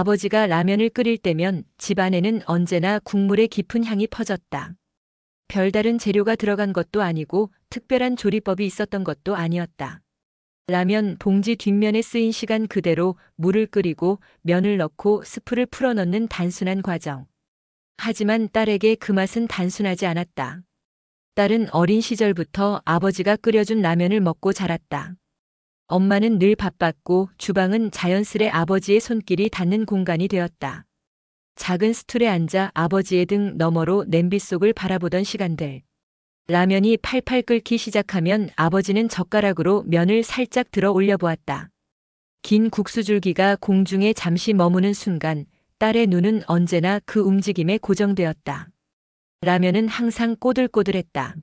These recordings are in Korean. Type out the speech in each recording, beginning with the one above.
아버지가 라면을 끓일 때면 집안에는 언제나 국물의 깊은 향이 퍼졌다. 별다른 재료가 들어간 것도 아니고 특별한 조리법이 있었던 것도 아니었다. 라면 봉지 뒷면에 쓰인 시간 그대로 물을 끓이고 면을 넣고 스프를 풀어넣는 단순한 과정. 하지만 딸에게 그 맛은 단순하지 않았다. 딸은 어린 시절부터 아버지가 끓여준 라면을 먹고 자랐다. 엄마는 늘 바빴고 주방은 자연스레 아버지의 손길이 닿는 공간이 되었다. 작은 스툴에 앉아 아버지의 등 너머로 냄비 속을 바라보던 시간들. 라면이 팔팔 끓기 시작하면 아버지는 젓가락으로 면을 살짝 들어 올려보았다. 긴 국수 줄기가 공중에 잠시 머무는 순간 딸의 눈은 언제나 그 움직임에 고정되었다. 라면은 항상 꼬들꼬들했다.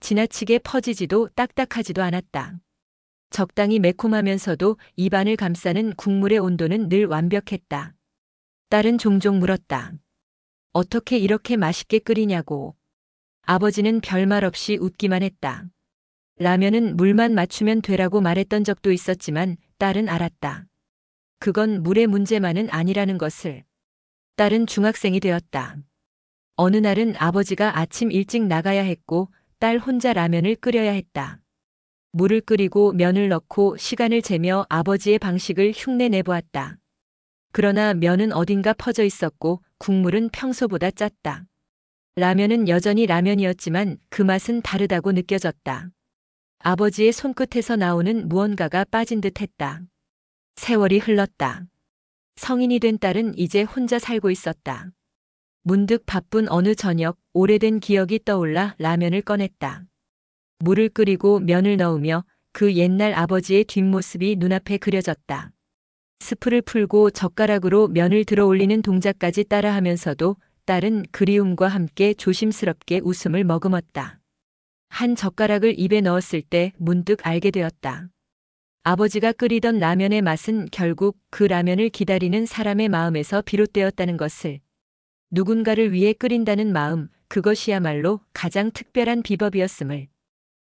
지나치게 퍼지지도 딱딱하지도 않았다. 적당히 매콤하면서도 입안을 감싸는 국물의 온도는 늘 완벽했다. 딸은 종종 물었다. 어떻게 이렇게 맛있게 끓이냐고. 아버지는 별말 없이 웃기만 했다. 라면은 물만 맞추면 되라고 말했던 적도 있었지만 딸은 알았다. 그건 물의 문제만은 아니라는 것을. 딸은 중학생이 되었다. 어느 날은 아버지가 아침 일찍 나가야 했고 딸 혼자 라면을 끓여야 했다. 물을 끓이고 면을 넣고 시간을 재며 아버지의 방식을 흉내 내보았다. 그러나 면은 어딘가 퍼져 있었고 국물은 평소보다 짰다. 라면은 여전히 라면이었지만 그 맛은 다르다고 느껴졌다. 아버지의 손끝에서 나오는 무언가가 빠진 듯 했다. 세월이 흘렀다. 성인이 된 딸은 이제 혼자 살고 있었다. 문득 바쁜 어느 저녁 오래된 기억이 떠올라 라면을 꺼냈다. 물을 끓이고 면을 넣으며 그 옛날 아버지의 뒷모습이 눈앞에 그려졌다. 스프를 풀고 젓가락으로 면을 들어 올리는 동작까지 따라하면서도 딸은 그리움과 함께 조심스럽게 웃음을 머금었다. 한 젓가락을 입에 넣었을 때 문득 알게 되었다. 아버지가 끓이던 라면의 맛은 결국 그 라면을 기다리는 사람의 마음에서 비롯되었다는 것을. 누군가를 위해 끓인다는 마음, 그것이야말로 가장 특별한 비법이었음을.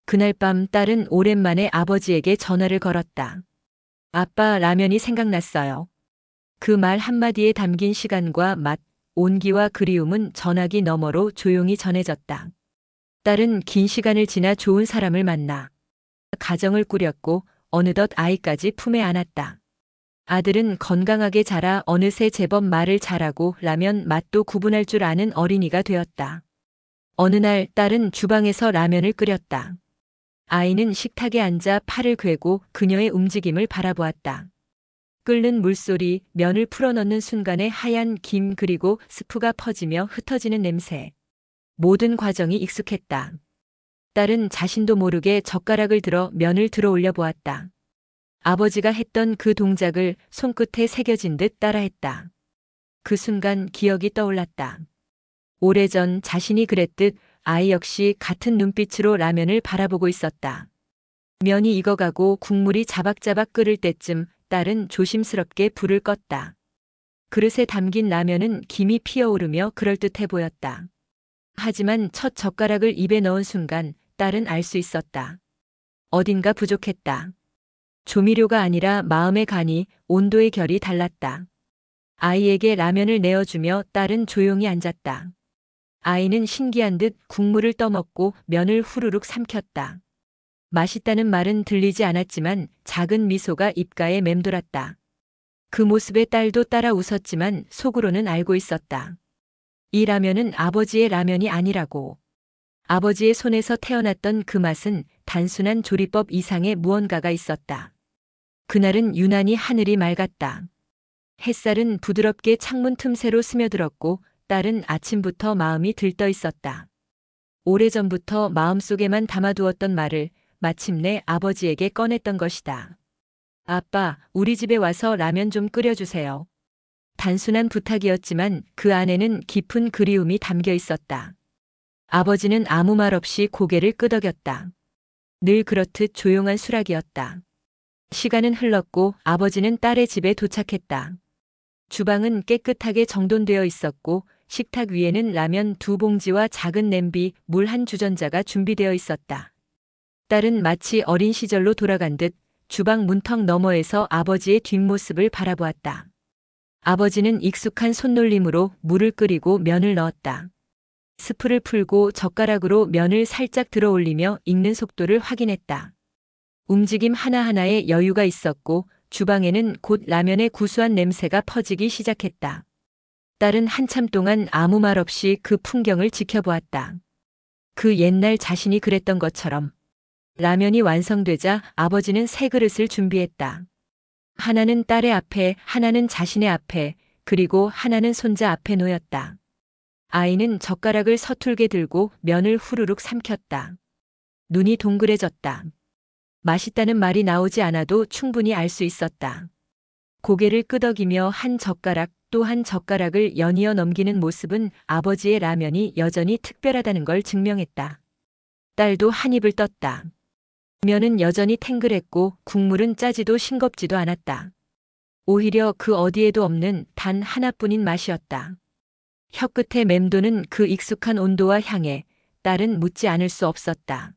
그날 밤 딸은 오랜만에 아버지에게 전화를 걸었다. 아빠, 라면이 생각났어요. 그 말 한마디에 담긴 시간과 맛, 온기와 그리움은 전화기 너머로 조용히 전해졌다. 딸은 긴 시간을 지나 좋은 사람을 만나 가정을 꾸렸고 어느덧 아이까지 품에 안았다. 아들은 건강하게 자라 어느새 제법 말을 잘하고 라면 맛도 구분할 줄 아는 어린이가 되었다. 어느 날 딸은 주방에서 라면을 끓였다. 아이는 식탁에 앉아 팔을 괴고 그녀의 움직임을 바라보았다. 끓는 물소리, 면을 풀어넣는 순간의 하얀 김 그리고 스프가 퍼지며 흩어지는 냄새. 모든 과정이 익숙했다. 딸은 자신도 모르게 젓가락을 들어 면을 들어 올려 보았다. 아버지가 했던 그 동작을 손끝에 새겨진 듯 따라했다. 그 순간 기억이 떠올랐다. 오래전 자신이 그랬듯 아이 역시 같은 눈빛으로 라면을 바라보고 있었다. 면이 익어가고 국물이 자박자박 끓을 때쯤 딸은 조심스럽게 불을 껐다. 그릇에 담긴 라면은 김이 피어오르며 그럴듯해 보였다. 하지만 첫 젓가락을 입에 넣은 순간 딸은 알 수 있었다. 어딘가 부족했다. 조미료가 아니라 마음의 간이, 온도의 결이 달랐다. 아이에게 라면을 내어주며 딸은 조용히 앉았다. 아이는 신기한 듯 국물을 떠먹고 면을 후루룩 삼켰다. 맛있다는 말은 들리지 않았지만 작은 미소가 입가에 맴돌았다. 그 모습에 딸도 따라 웃었지만 속으로는 알고 있었다. 이 라면은 아버지의 라면이 아니라고. 아버지의 손에서 태어났던 그 맛은 단순한 조리법 이상의 무언가가 있었다. 그날은 유난히 하늘이 맑았다. 햇살은 부드럽게 창문 틈새로 스며들었고 딸은 아침부터 마음이 들떠 있었다. 오래전부터 마음속에만 담아두었던 말을 마침내 아버지에게 꺼냈던 것이다. 아빠, 우리 집에 와서 라면 좀 끓여주세요. 단순한 부탁이었지만 그 안에는 깊은 그리움이 담겨 있었다. 아버지는 아무 말 없이 고개를 끄덕였다. 늘 그렇듯 조용한 수락이었다. 시간은 흘렀고 아버지는 딸의 집에 도착했다. 주방은 깨끗하게 정돈되어 있었고 식탁 위에는 라면 2봉지와 작은 냄비, 물 한 주전자가 준비되어 있었다. 딸은 마치 어린 시절로 돌아간 듯 주방 문턱 너머에서 아버지의 뒷모습을 바라보았다. 아버지는 익숙한 손놀림으로 물을 끓이고 면을 넣었다. 스프를 풀고 젓가락으로 면을 살짝 들어 올리며 익는 속도를 확인했다. 움직임 하나하나에 여유가 있었고 주방에는 곧 라면의 구수한 냄새가 퍼지기 시작했다. 딸은 한참 동안 아무 말 없이 그 풍경을 지켜보았다. 그 옛날 자신이 그랬던 것처럼. 라면이 완성되자 아버지는 세 그릇을 준비했다. 하나는 딸의 앞에, 하나는 자신의 앞에, 그리고 하나는 손자 앞에 놓였다. 아이는 젓가락을 서툴게 들고 면을 후루룩 삼켰다. 눈이 동그래졌다. 맛있다는 말이 나오지 않아도 충분히 알 수 있었다. 고개를 끄덕이며 한 젓가락 또 한 젓가락을 연이어 넘기는 모습은 아버지의 라면이 여전히 특별하다는 걸 증명했다. 딸도 한 입을 떴다. 면은 여전히 탱글했고 국물은 짜지도 싱겁지도 않았다. 오히려 그 어디에도 없는 단 하나뿐인 맛이었다. 혀끝에 맴도는 그 익숙한 온도와 향에 딸은 묻지 않을 수 없었다.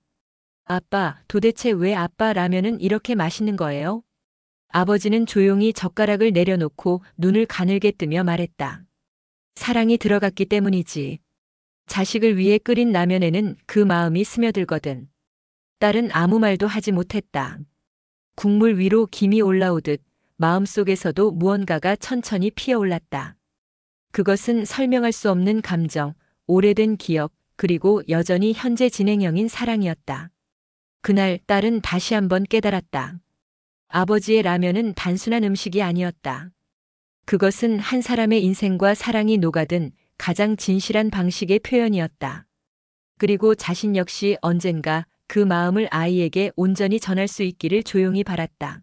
아빠, 도대체 왜 아빠 라면은 이렇게 맛있는 거예요? 아버지는 조용히 젓가락을 내려놓고 눈을 가늘게 뜨며 말했다. 사랑이 들어갔기 때문이지. 자식을 위해 끓인 라면에는 그 마음이 스며들거든. 딸은 아무 말도 하지 못했다. 국물 위로 김이 올라오듯 마음속에서도 무언가가 천천히 피어올랐다. 그것은 설명할 수 없는 감정, 오래된 기억, 그리고 여전히 현재 진행형인 사랑이었다. 그날 딸은 다시 한번 깨달았다. 아버지의 라면은 단순한 음식이 아니었다. 그것은 한 사람의 인생과 사랑이 녹아든 가장 진실한 방식의 표현이었다. 그리고 자신 역시 언젠가 그 마음을 아이에게 온전히 전할 수 있기를 조용히 바랐다.